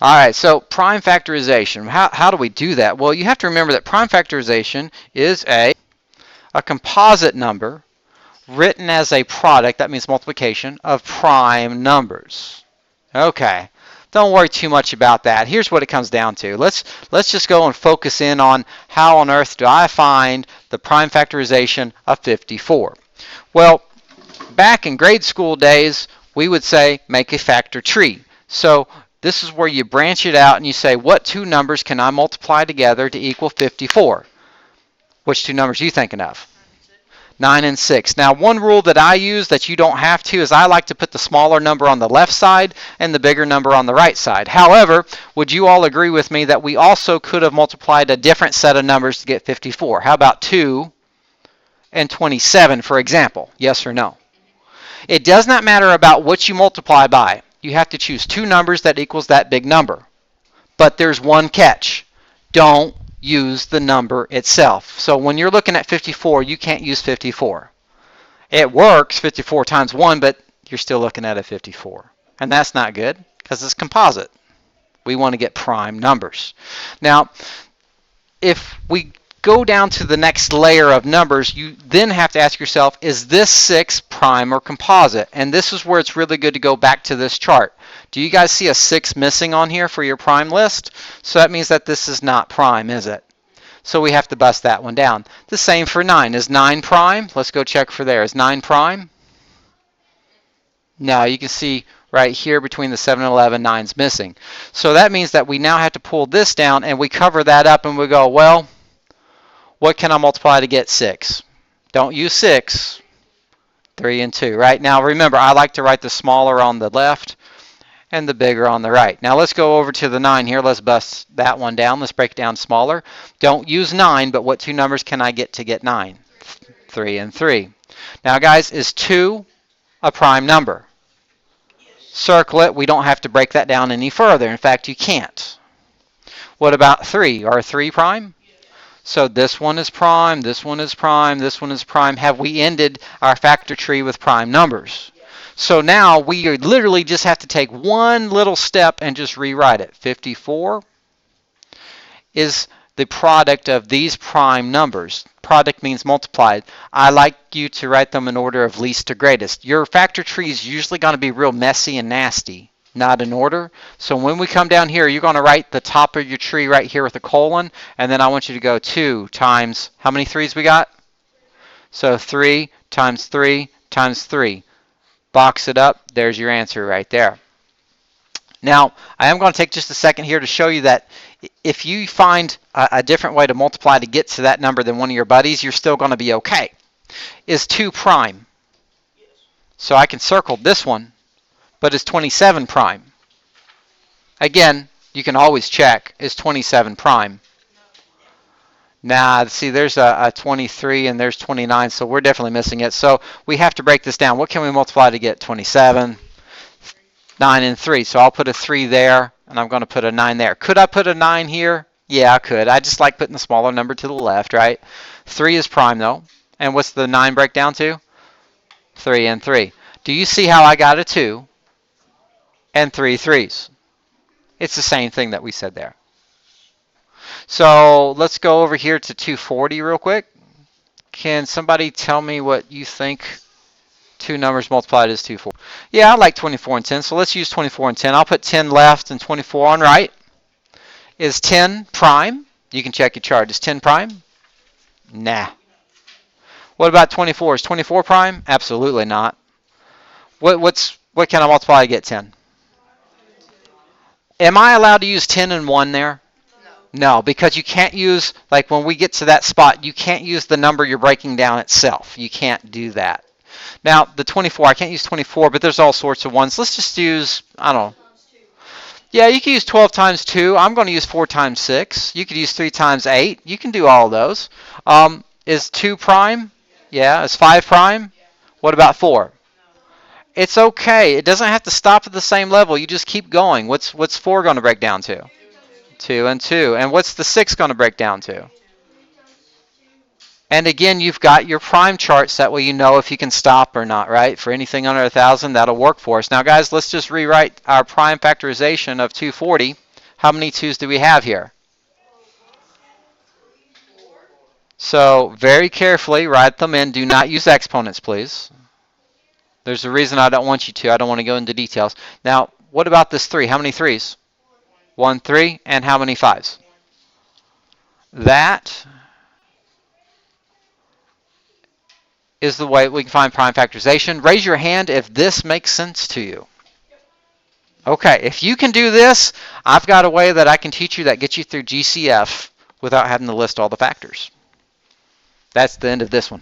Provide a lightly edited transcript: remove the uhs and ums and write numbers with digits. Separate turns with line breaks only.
All right, so prime factorization. How do we do that? Well, you have to remember that prime factorization is a composite number written as a product, that means multiplication, of prime numbers. Okay, don't worry too much about that. Here's what it comes down to. Let's just go and focus in on how on earth do I find the prime factorization of 54. Well, back in grade school days, we would say make a factor tree. So this is where you branch it out and you say, what two numbers can I multiply together to equal 54? Which two numbers are you thinking of? 9 and 6. Now, one rule that I use that you don't have to is I like to put the smaller number on the left side and the bigger number on the right side. However, would you all agree with me that we also could have multiplied a different set of numbers to get 54? How about 2 and 27, for example? Yes or no? It does not matter about what you multiply by. You have to choose two numbers that equals that big number. But there's one catch. Don't use the number itself. So when you're looking at 54, you can't use 54. It works, 54 times 1, but you're still looking at a 54. And that's not good because it's composite. We want to get prime numbers. Now, if we go down to the next layer of numbers, you then have to ask yourself, is this 6 prime or composite? And this is where it's really good to go back to this chart. Do you guys see a 6 missing on here for your prime list? So that means that this is not prime, is it? So we have to bust that one down. The same for 9. Is 9 prime? Let's go check for there. Is 9 prime? No, you can see right here between the 7 and 11, 9's missing. So that means that we now have to pull this down and we cover that up and we go, well, what can I multiply to get 6? Don't use 6. 3 and 2, right? Now remember, I like to write the smaller on the left and the bigger on the right. Now let's go over to the 9 here. Let's bust that one down. Let's break it down smaller. Don't use 9, but what two numbers can I get to get 9? 3 and 3. Now guys, is 2 a prime number? Circle it. We don't have to break that down any further. In fact, you can't. What about 3? Are 3 prime? So this one is prime, this one is prime, this one is prime. Have we ended our factor tree with prime numbers? So now we literally just have to take one little step and just rewrite it. 54 is the product of these prime numbers. Product means multiplied. I like you to write them in order of least to greatest. Your factor tree is usually going to be real messy and nasty, not in order. So when we come down here, you're going to write the top of your tree right here with a colon, and then I want you to go 2 times, how many 3's we got? So 3 times 3 times 3. Box it up. There's your answer right there. Now, I am going to take just a second here to show you that if you find a different way to multiply to get to that number than one of your buddies, you're still going to be okay. Is 2 prime? So I can circle this one, but is 27 prime? Again, you can always check, is 27 prime? Nah, see, there's a 23 and there's 29, so we're definitely missing it. So we have to break this down. What can we multiply to get 27? 9 and 3. So I'll put a 3 there, and I'm going to put a 9 there. Could I put a 9 here? Yeah, I could. I just like putting the smaller number to the left, right? 3 is prime, though. And what's the 9 break down to? 3 and 3. Do you see how I got a 2 and 3 3's? It's the same thing that we said there. So let's go over here to 240 real quick. Can somebody tell me what you think two numbers multiplied is 240? Yeah, I like 24 and 10, so let's use 24 and 10. I'll put 10 left and 24 on right. Is 10 prime? You can check your chart. Is 10 prime? Nah. What about 24? Is 24 prime? Absolutely not. What can I multiply to get 10? Am I allowed to use 10 and 1 there? No, because you can't use, like when we get to that spot, you can't use the number you're breaking down itself. You can't do that. Now, the 24, I can't use 24, but there's all sorts of ones. Let's just use, I don't know. Yeah, you can use 12 times 2. I'm going to use 4 times 6. You could use 3 times 8. You can do all of those. Is 2 prime? Yeah. Is 5 prime? What about 4? It's okay. It doesn't have to stop at the same level. You just keep going. What's 4 going to break down to? 2 and 2. And what's the 6 going to break down to? And again, you've got your prime charts. That way you know if you can stop or not, right? For anything under 1,000, that'll work for us. Now, guys, let's just rewrite our prime factorization of 240. How many 2's do we have here? So very carefully write them in. Do not use exponents, please. There's a reason I don't want you to. I don't want to go into details. Now, what about this 3? How many 3's? 1, 3, and how many 5's? That is the way we can find prime factorization. Raise your hand if this makes sense to you. Okay, if you can do this, I've got a way that I can teach you that gets you through GCF without having to list all the factors. That's the end of this one.